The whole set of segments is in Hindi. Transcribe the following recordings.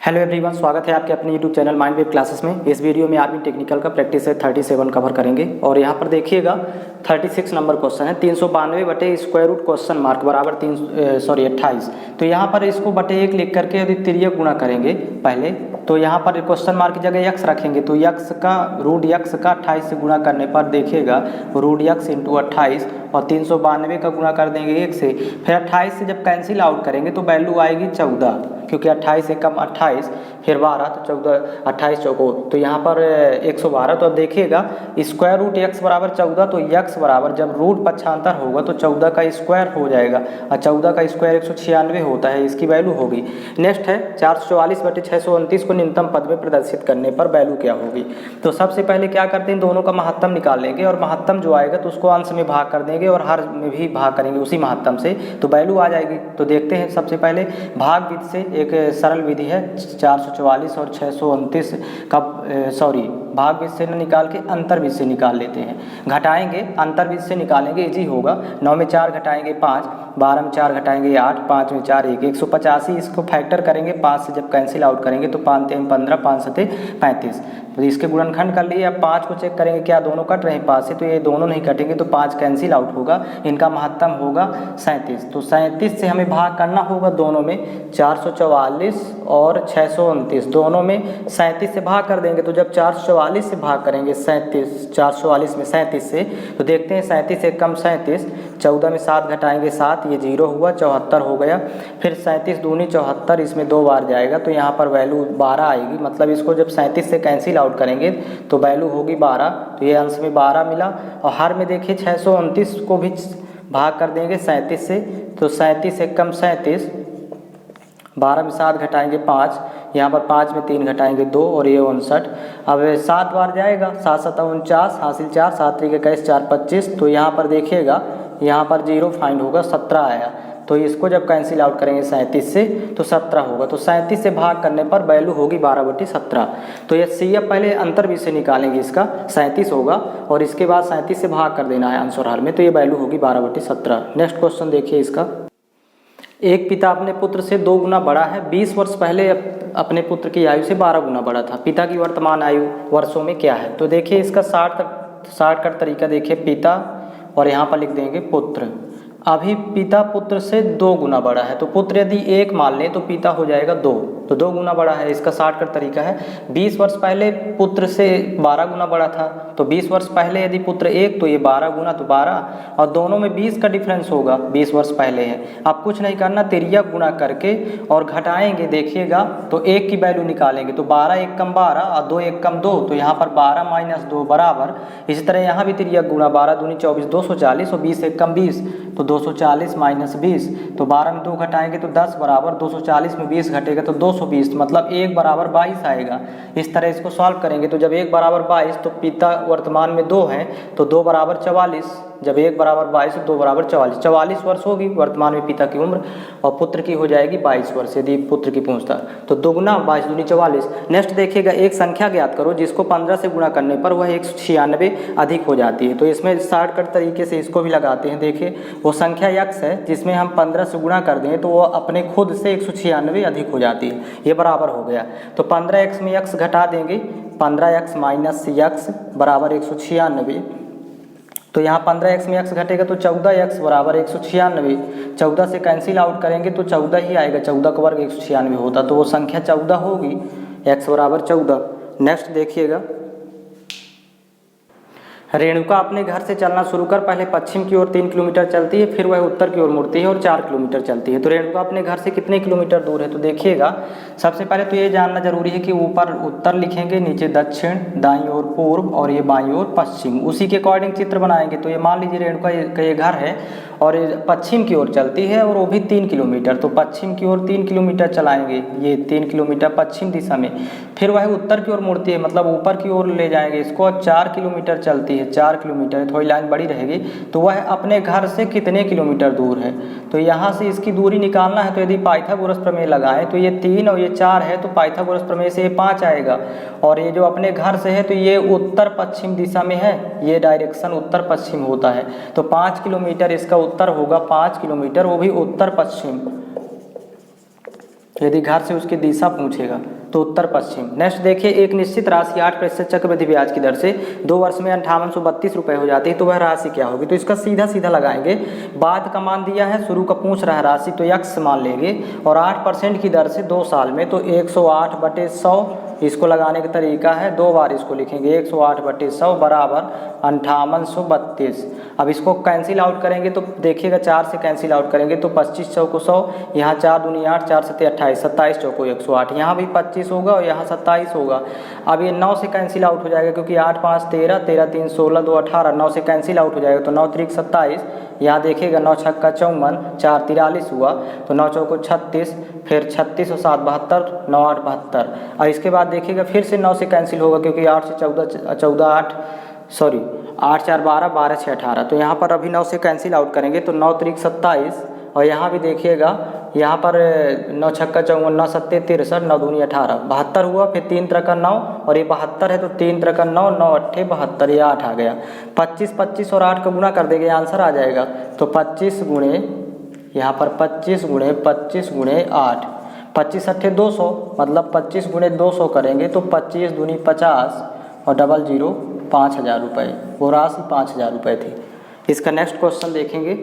हेलो एवरीवन, स्वागत है आपके अपने YouTube channel mind wave classes में। इस वीडियो में आर्मी टेक्निकल का प्रैक्टिस है 37 कवर करेंगे और यहाँ पर देखिएगा 36 नंबर क्वेश्चन है। 392 बटे स्क्वायर रूट क्वेश्चन मार्क बराबर 28। तो यहाँ पर इसको बटे 1 लिख करके यदि तिर्यक गुणा करेंगे पहले, तो यहाँ पर क्वेश्चन मार्क की जगह यक्स रखेंगे तो यक्स का रूट यक्स का 28 से गुणा करने पर देखिएगा रूट यक्स इंटू 28 और 392 का गुणा कर देंगे 1 से। फिर 28 से जब कैंसिल आउट करेंगे तो वैल्यू आएगी 14, क्योंकि 28 से कम 28 फिर 12 तो 14, 28 चौको तो यहाँ पर 112। तो अब देखिएगा स्क्वायर रूट एक्स बराबर 14, तो यक्स बराबर जब रूट पक्षांतर होगा तो 14 का स्क्वायर हो जाएगा और 14 का स्क्वायर 196 होता है, इसकी वैल्यू होगी। नेक्स्ट है 444 बटे 629 को न्यूनतम पद में प्रदर्शित करने पर वैल्यू क्या होगी। तो सबसे पहले क्या करते हैं, दोनों का महत्तम निकाल लेंगे और महत्तम जो आएगा तो उसको अंश में भाग कर देंगे और हर में भी भाग करेंगे उसी महत्तम से, तो वैल्यू आ जाएगी। तो देखते हैं सबसे पहले भाग विधि से एक सरल विधि है 444 और 629 का भाग विधि से न निकाल के अंतर विधि से निकाल लेते हैं। घटाएंगे अंतर विधि से निकालेंगे, इजी होगा। 9 में 4 घटाएंगे 5, 12 में 4 घटाएंगे 8, 5 में 4 1, 185। इसको फैक्टर करेंगे 5 से जब कैंसिल आउट करेंगे तो 5 3 15, 5 7 35। तो इसके गुणनखंड कर लिए। अब 5 को चेक करेंगे क्या दोनों कट रहे हैं 5 से, तो ये दोनों नहीं कटेंगे तो 5 कैंसिल आउट होगा। इनका महत्तम होगा 37। तो 37 से हमें भाग करना होगा दोनों में, 444 और 629 दोनों में 37 से भाग कर देंगे। तो जब 444 से भाग करेंगे 37, 444 में 37 से, तो देखते हैं 37 से कम 37, 14 में 7 घटाएंगे 7, ये 0 हुआ, 74 हो गया। फिर 37 दूनी 74, इसमें 2 बार जाएगा तो यहाँ पर वैल्यू 12 आएगी। मतलब इसको जब 37 से कैंसिल आउट करेंगे तो वैल्यू होगी 12। तो ये अंश में 12 मिला और हर में देखिए 629 को भी भाग कर देंगे 37 से, तो 37 से कम 37, 12 में 7 घटाएंगे 5, यहाँ पर 5 में 3 घटाएंगे 2 और ये 59। अब 7 बार जाएगा, 7 7 49, हासिल 4, 7 3 21, 4 25। तो यहाँ पर देखिएगा यहाँ पर 0 फाइंड होगा, 17 आया। तो इसको जब कैंसिल आउट करेंगे 37 से तो 17 होगा। तो 37 से भाग करने पर वैल्यू होगी 12/17। तो ये सी अब पहले अंतर विधि से निकालेंगे, इसका 37 होगा और इसके बाद 37 से भाग कर देना है अंश और हर में, तो ये वैल्यू होगी 12/17। नेक्स्ट क्वेश्चन देखिए इसका। एक पिता अपने पुत्र से 2 गुना बड़ा है, 20 वर्ष पहले अपने पुत्र की आयु से 12 गुना बड़ा था। पिता की वर्तमान आयु वर्षों में क्या है। तो देखिए इसका शॉर्टकट तरीका देखिए, पिता और यहाँ पर लिख देंगे पुत्र। अभी पिता पुत्र से 2 गुना बड़ा है, तो पुत्र यदि 1 मान लें तो पिता हो जाएगा 2, तो 2 गुना बड़ा है। इसका शॉर्टकट तरीका है 20 वर्ष पहले पुत्र से 12 गुना बड़ा था, तो 20 वर्ष पहले यदि पुत्र 1 तो ये 12 गुना तो 12 और दोनों में 20 का डिफरेंस होगा, 20 वर्ष पहले है। अब कुछ नहीं करना, तिर्यक गुणा करके और घटाएंगे देखिएगा तो 1 की वैल्यू निकालेंगे तो 12 1 कम 12 और 2 1 कम 2, तो यहाँ पर 12 - 2 बराबर। इसी तरह यहाँ भी तिर्यक गुणा, 12 दूनी 24, 240 और 20 1 कम 20, तो 240 - 20। तो 12 में 2 घटाएंगे तो 10 बराबर, 240 में 20 घटेगा तो 220, मतलब 1 बराबर 22 आएगा। इस तरह इसको सॉल्व करेंगे तो जब 1 बराबर 22 तो पिता वर्तमान में 2 है तो 2 बराबर 44, जब 1 बराबर 22 तो 2 बराबर 44, 44 वर्ष होगी वर्तमान में पिता की उम्र और पुत्र की हो जाएगी 22 वर्ष यदि पुत्र की पूछता, तो 2 गुना 22 दूनी 44। नेक्स्ट देखिएगा, एक संख्या ज्ञात करो जिसको 15 से गुणा करने पर वह 196 अधिक हो जाती है। तो इसमें शॉर्टकट तरीके से इसको भी लगाते हैं। देखिए वो संख्या x है जिसमें हम 15 से गुणा कर दें तो वो अपने खुद से 196 अधिक हो जाती है, ये बराबर हो गया। तो 15x में x घटा देंगे, 15x - x बराबर 196। तो यहाँ 15x में x घटेगा तो 14x बराबर 196। 14 से कैंसिल आउट करेंगे तो 14 ही आएगा, 14 का वर्ग 196 होता, तो वो संख्या 14 होगी, x बराबर 14। नेक्स्ट देखिएगा, रेणुका अपने घर से चलना शुरू कर पहले पश्चिम की ओर 3 किलोमीटर चलती है, फिर वह उत्तर की ओर मुड़ती है और 4 किलोमीटर चलती है। तो रेणुका अपने घर से कितने किलोमीटर दूर है। तो देखिएगा सबसे पहले तो ये जानना जरूरी है कि ऊपर उत्तर लिखेंगे, नीचे दक्षिण, दाईं ओर पूर्व और ये बाईं ओर पश्चिम, उसी के अकॉर्डिंग चित्र बनाएंगे। तो ये मान लीजिए रेणुका का ये घर है और पश्चिम की ओर चलती है और वो भी 3 किलोमीटर, तो पश्चिम की ओर 3 किलोमीटर चलाएंगे, ये 3 किलोमीटर पश्चिम दिशा में। फिर वह उत्तर की ओर मुड़ती है, मतलब ऊपर की ओर ले जाएंगे इसको, और 4 किलोमीटर चलती है, 4 किलोमीटर, थोड़ी लाइन बड़ी रहेगी। तो वह अपने घर से कितने किलोमीटर दूर है। तो यहाँ से इसकी दूरी निकालना है, तो यदि पाइथागोरस प्रमेय लगाएं तो ये 3 और ये 4 है, तो पाइथागोरस प्रमेय से ये 5 आएगा। और ये जो अपने घर से है तो ये उत्तर पश्चिम दिशा में है, ये डायरेक्शन उत्तर पश्चिम होता है, तो 5 किलोमीटर इसका उत्तर होगा, 5 किलोमीटर वो भी उत्तर पश्चिम, यदि घर से उसकी दिशा पूछेगा। तो उत्तर पश्चिम। नेक्स्ट देखिए, एक निश्चित राशि 8% चक्रवृद्धि ब्याज की दर से 2 वर्ष में 5832 रुपये हो जाती है, तो वह राशि क्या होगी? तो इसका सीधा सीधा लगाएंगे। बाद का मान दिया है, शुरू का पूछ रहा है राशि, तो x मान लेंगे और 8% की दर से 2 साल में, तो 108/100 इसको लगाने का तरीका है, 2 बार इसको लिखेंगे 108/100 बराबर 5832। अब इसको कैंसिल आउट करेंगे तो देखिएगा 4 से कैंसिल आउट करेंगे तो 25 चौको 100, यहाँ 4 दूनी 8, 4 सत्ते 28, 27 चौको 108, यहाँ भी 25 होगा और यहाँ 27 होगा। अब ये 9 से कैंसिल आउट हो जाएगा क्योंकि 8 5 13, 13 3 16, 2 18, 9 से कैंसिल आउट हो जाएगा तो 9 3 27, यहाँ देखिएगा 9 छक्का 54, 4 43 हुआ, तो 9 चौको 36, फिर 36 और 7 72, 9 8 72। और इसके बाद देखिएगा फिर से 9 से कैंसिल होगा क्योंकि 8 से 8 4 12, 12 6 18, तो यहाँ पर अभी 9 से कैंसिल आउट करेंगे तो 9 3 27, और यहाँ भी देखिएगा यहाँ पर 9 छक्का 54, 9 सत्ते 63, 9 दूनी 18, 72 हुआ, फिर 3 त्रिका 9 और ये 72 है तो 3 त्रिका 9, 9 अट्ठे 72, ये 8 आ गया। 25 25 और 8 का गुणा कर देंगे, आंसर आ जाएगा। तो 25 गुणे यहाँ पर 25 गुणे 8, 25 अट्ठे 200, मतलब 25 गुणे 200 करेंगे तो 25 दूनी 50 और 00 5000 रुपये, वो राशि 5000 रुपये थी। इसका नेक्स्ट क्वेश्चन देखेंगे।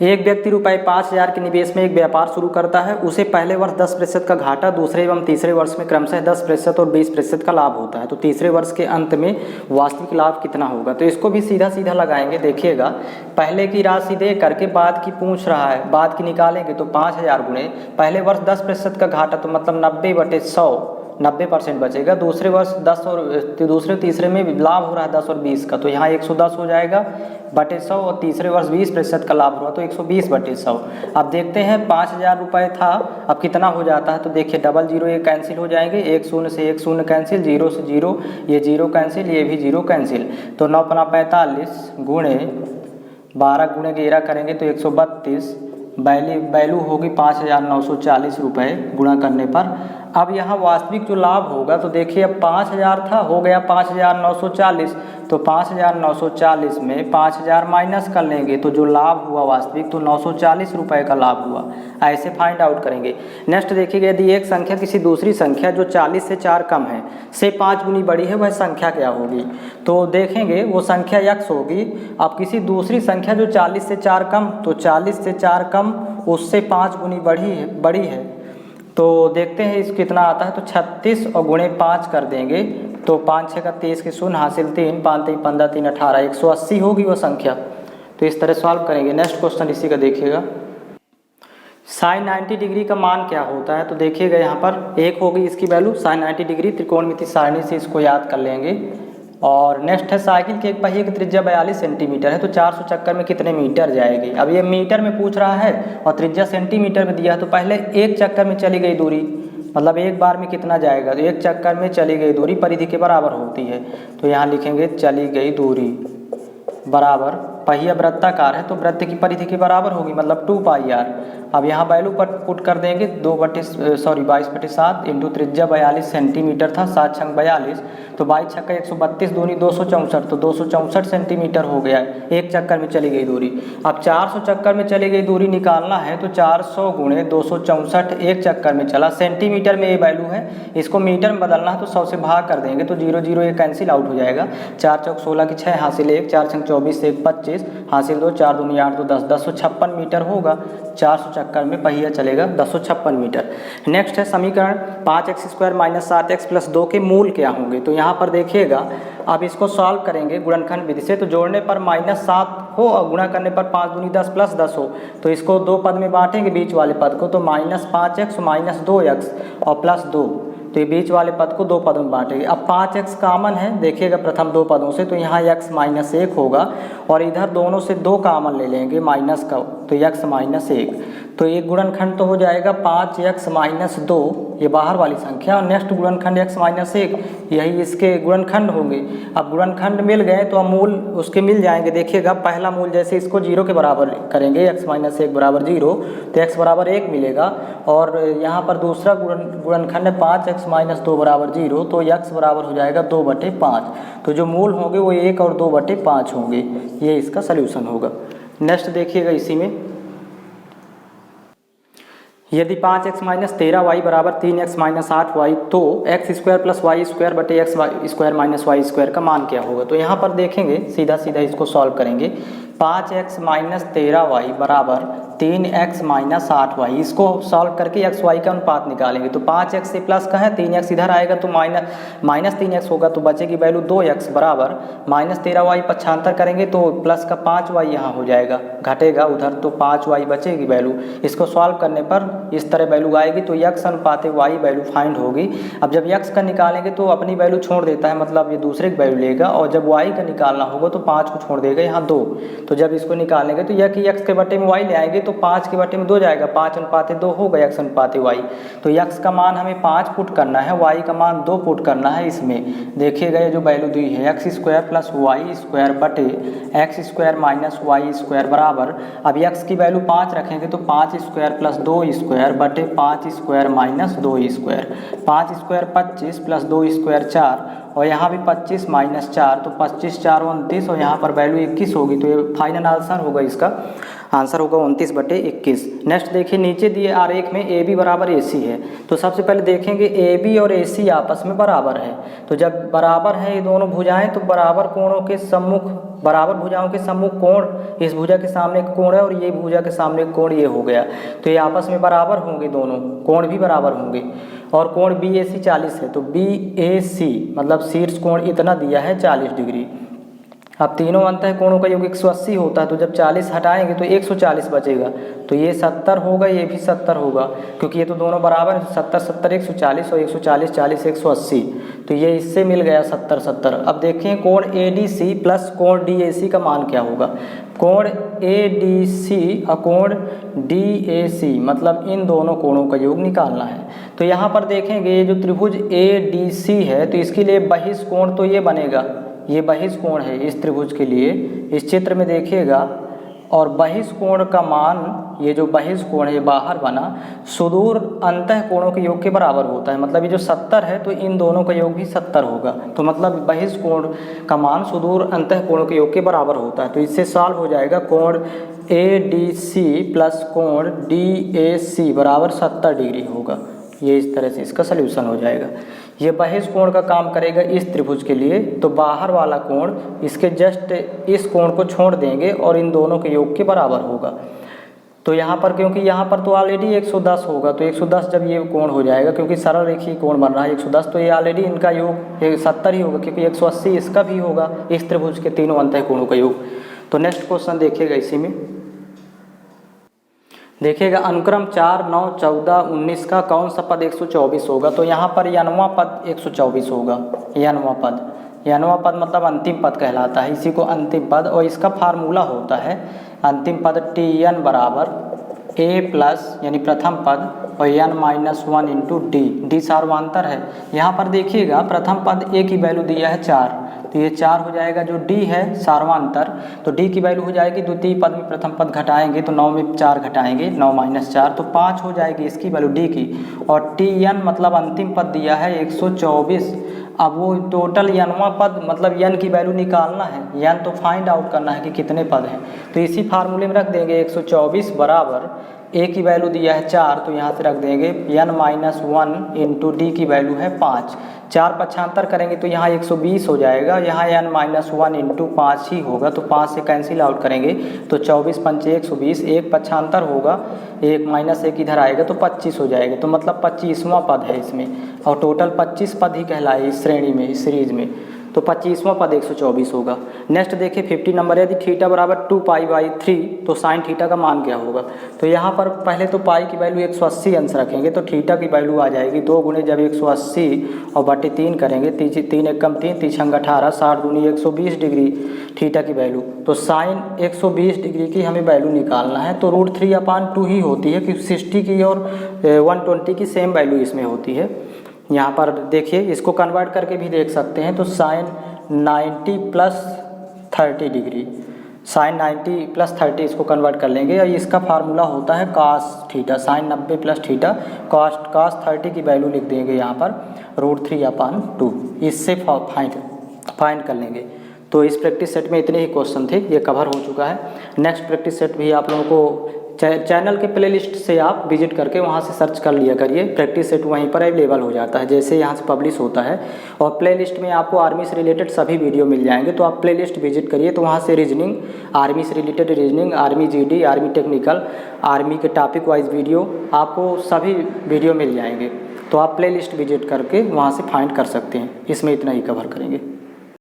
एक व्यक्ति रुपये 5000 के निवेश में एक व्यापार शुरू करता है, उसे पहले वर्ष 10% का घाटा, दूसरे एवं तीसरे वर्ष में क्रमशः 10% और 20% का लाभ होता है, तो तीसरे वर्ष के अंत में वास्तविक लाभ कितना होगा? तो इसको भी सीधा सीधा लगाएंगे। देखिएगा पहले की राशि दे करके बाद की पूछ रहा है, बाद की निकालेंगे तो 5000 गुणे पहले वर्ष 10% का घाटा, तो मतलब 90/100, 90% बचेगा। दूसरे वर्ष 10 और दूसरे तीसरे में लाभ हो रहा है 10 और 20 का, तो यहाँ 110 हो जाएगा बटे 100, और तीसरे वर्ष 20% का लाभ हुआ तो 120/100। अब देखते हैं 5000 रुपये था, अब कितना हो जाता है? तो देखिए 00 ये कैंसिल हो जाएंगे, 1 0 से 1 0 कैंसिल, 0 से 0, ये 0 कैंसिल, ये भी 0 कैंसिल, तो 9 × 45 गुणे 12 गुणे 11 करेंगे तो 132, वैल्यू होगी 5940 रुपये गुणा करने पर। अब यहाँ वास्तविक जो लाभ होगा तो देखिए अब 5000 था, हो गया 5940, तो 5940 में 5000 माइनस कर लेंगे तो जो लाभ हुआ वास्तविक तो 940 रुपये का लाभ हुआ। ऐसे फाइंड आउट करेंगे। नेक्स्ट देखिएगा, यदि एक संख्या किसी दूसरी संख्या जो 40 से 4 कम है से 5 गुनी बड़ी है, वह संख्या क्या होगी? तो देखेंगे वो संख्या x होगी। अब किसी दूसरी संख्या जो 40 से 4 कम, तो 40 से 4 कम उससे 5 गुनी बड़ी है, तो देखते हैं इस कितना आता है। तो 36 और गुणे 5 कर देंगे तो 5 6 का 23 के 0 हासिल 3, 5 3 15 3 18, 180 होगी वो संख्या। तो इस तरह सॉल्व करेंगे। नेक्स्ट क्वेश्चन इसी का देखिएगा। sin 90 डिग्री का मान क्या होता है? तो देखिएगा यहाँ पर 1 होगी इसकी वैल्यू। sin 90 डिग्री त्रिकोणमिति सारणी से इसको याद कर लेंगे। और नेक्स्ट है, साइकिल के एक पहिए की त्रिज्या 42 सेंटीमीटर है, तो 400 चक्कर में कितने मीटर जाएगी? अब ये मीटर में पूछ रहा है और त्रिज्या सेंटीमीटर में दिया है, तो पहले एक चक्कर में चली गई दूरी, मतलब एक बार में कितना जाएगा? तो एक चक्कर में चली गई दूरी परिधि के बराबर होती है, तो यहाँ लिखेंगे चली गई दूरी बराबर, पहिया वृत्ताकार है तो वृत्त की परिधि के बराबर होगी, मतलब 2πr। अब यहाँ वैल्यू पर पुट कर देंगे 22/7 इंटू त्रिज्या 42 सेंटीमीटर था, 7 छंग 42, तो 22 छक्का 132 दूनी 264, तो 264 सेंटीमीटर हो गया है एक चक्कर में चली गई दूरी। अब 400 चक्कर में चली गई दूरी निकालना है, तो 400 गुणे 264 एक चक्कर में चला, सेंटीमीटर में ये वैल्यू है, इसको मीटर में बदलना है तो 100 से भाग कर देंगे तो 0 0 ये कैंसिल आउट हो जाएगा। 4 चौक 16 की 6 हासिल 1, 4 छंग 24 से 1 25 हासिल 2, 4 दूनी 8 तो 10, 1056 मीटर होगा। 400 चक्कर में पहिया चलेगा 1056 मीटर। नेक्स्ट है समीकरण 5x² - 7x + 2 के मूल क्या होंगे? तो यहाँ पर देखिएगा, अब इसको सॉल्व करेंगे गुणनखंड विधि से, तो जोड़ने पर -7 हो और गुणा करने पर 5 दूनी 10 + 10 हो, तो इसको 2 पद में बांटेंगे बीच वाले पद को, तो -5x - 2x और +2, तो ये बीच वाले पद को 2 पदों में बांटेंगे। अब 5x कॉमन है, देखिएगा प्रथम 2 पदों से, तो यहाँ x - 1 होगा और इधर दोनों से 2 कॉमन ले लेंगे माइनस का, तो x - 1, तो एक गुणनखंड तो हो जाएगा 5x - 2, ये बाहर वाली संख्या, और नेक्स्ट गुणनखंड x - 1, यही इसके गुणनखंड होंगे। अब गुणनखंड मिल गए तो अब मूल उसके मिल जाएंगे। देखिएगा पहला मूल जैसे इसको 0 के बराबर करेंगे, x - 1 बराबर 0, तो x बराबर 1 मिलेगा, और यहाँ पर दूसरा गुणनखंड है 5x - 2 बराबर 0, तो x बराबर हो जाएगा 2/5, तो जो मूल होंगे वो 1 और 2/5 होंगे, ये इसका सल्यूशन होगा। नेक्स्ट देखिएगा इसी में यदि 5x माइनस 13y बराबर 3x माइनस 8y तो X square plus Y square बटे X square minus Y square का मान क्या होगा। तो यहाँ पर देखेंगे सीधा सीधा इसको सॉल्व करेंगे। 5x माइनस 13y बराबर 3x माइनस 8y, इसको सॉल्व करके एक्स वाई का अनुपात निकालेंगे। तो 5x से प्लस का है 3x इधर आएगा तो माइनस 3x होगा, तो बचेगी वैल्यू 2x बराबर माइनस 13y पक्षांतर करेंगे तो प्लस का 5y यहाँ हो जाएगा, घटेगा उधर तो 5y बचेगी वैल्यू। इसको सॉल्व करने पर इस तरह वैल्यू आएगी तो x अनुपात y वैल्यू फाइंड होगी। अब जब x का निकालेंगे तो अपनी वैल्यू छोड़ देता है, मतलब ये दूसरे की वैल्यू लेगा, और जब y का निकालना होगा तो 5 को छोड़ देगा, यहाँ 2। तो जब इसको निकालेंगे तो यह कि x के बटे में y ले आएंगे तो 5 के बटे में 2 जाएगा, 5 अनुपात 2 होगा x अनुपात y। तो x का मान हमें 5 पुट करना है, y का मान 2 पुट करना है। इसमें देखिएगा ये जो वैल्यू दी है X square plus Y square बटे X square minus Y square बराबर, अब x की वैल्यू 5 रखेंगे तो 5 स्क्वायर प्लस 2 स्क्वायर बटे 5 square minus 2 square, 5 square 25 plus 2 square 4, और यहाँ भी 25 माइनस 4 तो 25 4 29, और यहाँ पर वैल्यू 21 होगी। तो ये फाइनल आंसर होगा, इसका आंसर होगा 29 बटे 21। नेक्स्ट देखिए नीचे दिए आरेख में ए बी बराबर ए सी है। तो सबसे पहले देखेंगे ए बी और ए सी आपस में बराबर है। तो जब बराबर है ये दोनों भुजाएं तो बराबर कोणों के सम्मुख, बराबर भुजाओं के सम्मुख कोण, इस भुजा के सामने एक कोण है और ये भुजा के सामने एक कोण ये हो गया, तो ये आपस में बराबर होंगे, दोनों कोण भी बराबर होंगे। और कोण बी ए सी 40 है तो बी ए सी मतलब शीर्ष कोण इतना दिया है 40 डिग्री। अब तीनों अंतः कोणों का योग 180 होता है, तो जब 40 हटाएंगे तो 140 बचेगा, तो ये 70 होगा, ये भी 70 होगा, क्योंकि ये तो दोनों बराबर है। 70 70 140 और 140 40 180, तो ये इससे मिल गया 70 70। अब देखें कोण ए डी सी प्लस कोण डी ए सी का मान क्या होगा। कोण ए डी सी और कोण डी ए सी मतलब इन दोनों कोणों का योग निकालना है। तो यहाँ पर देखेंगे ये जो त्रिभुज ए डी सी है तो इसके लिए बहिष्ठ कोण तो ये बनेगा, ये बहिष्ठ कोण है इस त्रिभुज के लिए, इस चित्र में देखिएगा। और बहिष्ठ कोण का मान, ये जो बहिष्ठ कोण है ये बाहर बना, सुदूर अंतः कोणों के योग के बराबर होता है। मतलब ये जो 70 है तो इन दोनों का योग भी 70 होगा, तो मतलब बहिष्ठ कोण का मान सुदूर अंतः कोणों के योग के बराबर होता है। तो इससे सॉल्व हो जाएगा कोण ए डी सी प्लस कोण डी ए सी बराबर 70 डिग्री होगा। ये इस तरह से इसका सल्यूशन हो जाएगा। ये बहिष्ठ कोण का काम करेगा इस त्रिभुज के लिए, तो बाहर वाला कोण इसके जस्ट इस कोण को छोड़ देंगे और इन दोनों के योग के बराबर होगा। तो यहाँ पर क्योंकि यहाँ पर तो ऑलरेडी 110 होगा, तो 110 जब ये कोण हो जाएगा, क्योंकि सरल रेखीय कोण बन रहा है 110, तो ये ऑलरेडी इनका योग 70 ही होगा, क्योंकि 180 इसका भी होगा इस त्रिभुज के तीनों अंतः कोणों का योग। तो नेक्स्ट क्वेश्चन देखिएगा, इसी में देखिएगा अनुक्रम 4 9 14 19 का कौन सा पद 124 होगा। तो यहाँ पर यनवा पद 124 होगा। यनवा पद मतलब अंतिम पद कहलाता है, इसी को अंतिम पद, और इसका फार्मूला होता है अंतिम पद टी एन बराबर ए प्लस यानी प्रथम पद और एन माइनस 1 इंटू डी सार्वधातर है। यहाँ पर देखिएगा प्रथम पद ए की वैल्यू दिया है 4, तो ये 4 हो जाएगा। जो डी है सार्वधातर, तो डी की वैल्यू हो जाएगी, द्वितीय पद में प्रथम पद घटाएंगे तो 9 में 4 घटाएंगे, 9 माइनस 4 तो 5 हो जाएगी इसकी वैल्यू डी की। और टी एन मतलब अंतिम पद दिया है 124। अब वो टोटल यनवा पद मतलब यन की वैल्यू निकालना है, यन तो फाइंड आउट करना है कि कितने पद हैं, तो इसी फार्मूले में रख देंगे 124 बराबर ए की वैल्यू दिया है 4, तो यहाँ से रख देंगे एन माइनस 1 इंटू डी की वैल्यू है 5, 4 पक्षांतर करेंगे तो यहाँ 120 हो जाएगा, यहाँ एन माइनस 1 इंटू 5 ही होगा, तो 5 से कैंसिल आउट करेंगे तो 24 5 120, एक पक्षांतर होगा, एक माइनस 1 इधर आएगा तो 25 हो जाएगा, तो मतलब 25वां पद है इसमें, और टोटल 25 पद ही कहलाए इस श्रेणी में, इस सीरीज में, तो 25वां पद 124 होगा। नेक्स्ट देखिए 50 नंबर, यदि थीटा बराबर 2 पाई बाई 3 तो साइन थीटा का मान क्या होगा। तो यहाँ पर पहले तो पाई की वैल्यू 180 अंश रखेंगे, तो थीटा की वैल्यू आ जाएगी 2 गुणे जब 180 और बटे 3 करेंगे, 3 एक कम 3 3 18 60 दूनी 120 डिग्री थीटा की वैल्यू। तो साइन 120 डिग्री की हमें वैल्यू निकालना है, तो √3/2 ही होती है, क्योंकि 60 की और 120 की सेम वैल्यू इसमें होती है। यहाँ पर देखिए इसको कन्वर्ट करके भी देख सकते हैं, तो sine 90 plus 30 degree, sine 90 plus 30 इसको कन्वर्ट कर लेंगे, और इसका फार्मूला होता है cos theta, sine 90 plus theta cos 30 की वैल्यू लिख देंगे यहाँ पर √3/2, इससे फाइंड कर लेंगे। तो इस प्रैक्टिस सेट में इतने ही क्वेश्चन थे, ये कवर हो चुका है। नेक्स्ट प्रैक्टिस सेट भी आप लोगों को चैनल के प्लेलिस्ट से आप विजिट करके वहाँ से सर्च कर लिया करिए, प्रैक्टिस सेट वहीं पर अवेलेबल हो जाता है जैसे यहाँ से पब्लिश होता है। और प्लेलिस्ट में आपको आर्मी से रिलेटेड सभी वीडियो मिल जाएंगे, तो आप प्लेलिस्ट विजिट करिए तो वहाँ से रीजनिंग, आर्मी से related reasoning, army GD, army technical, army के टॉपिक वाइज वीडियो, आपको सभी वीडियो मिल जाएंगे। तो आप प्लेलिस्ट विजिट करके वहाँ से फाइंड कर सकते हैं। इसमें इतना ही कवर करेंगे।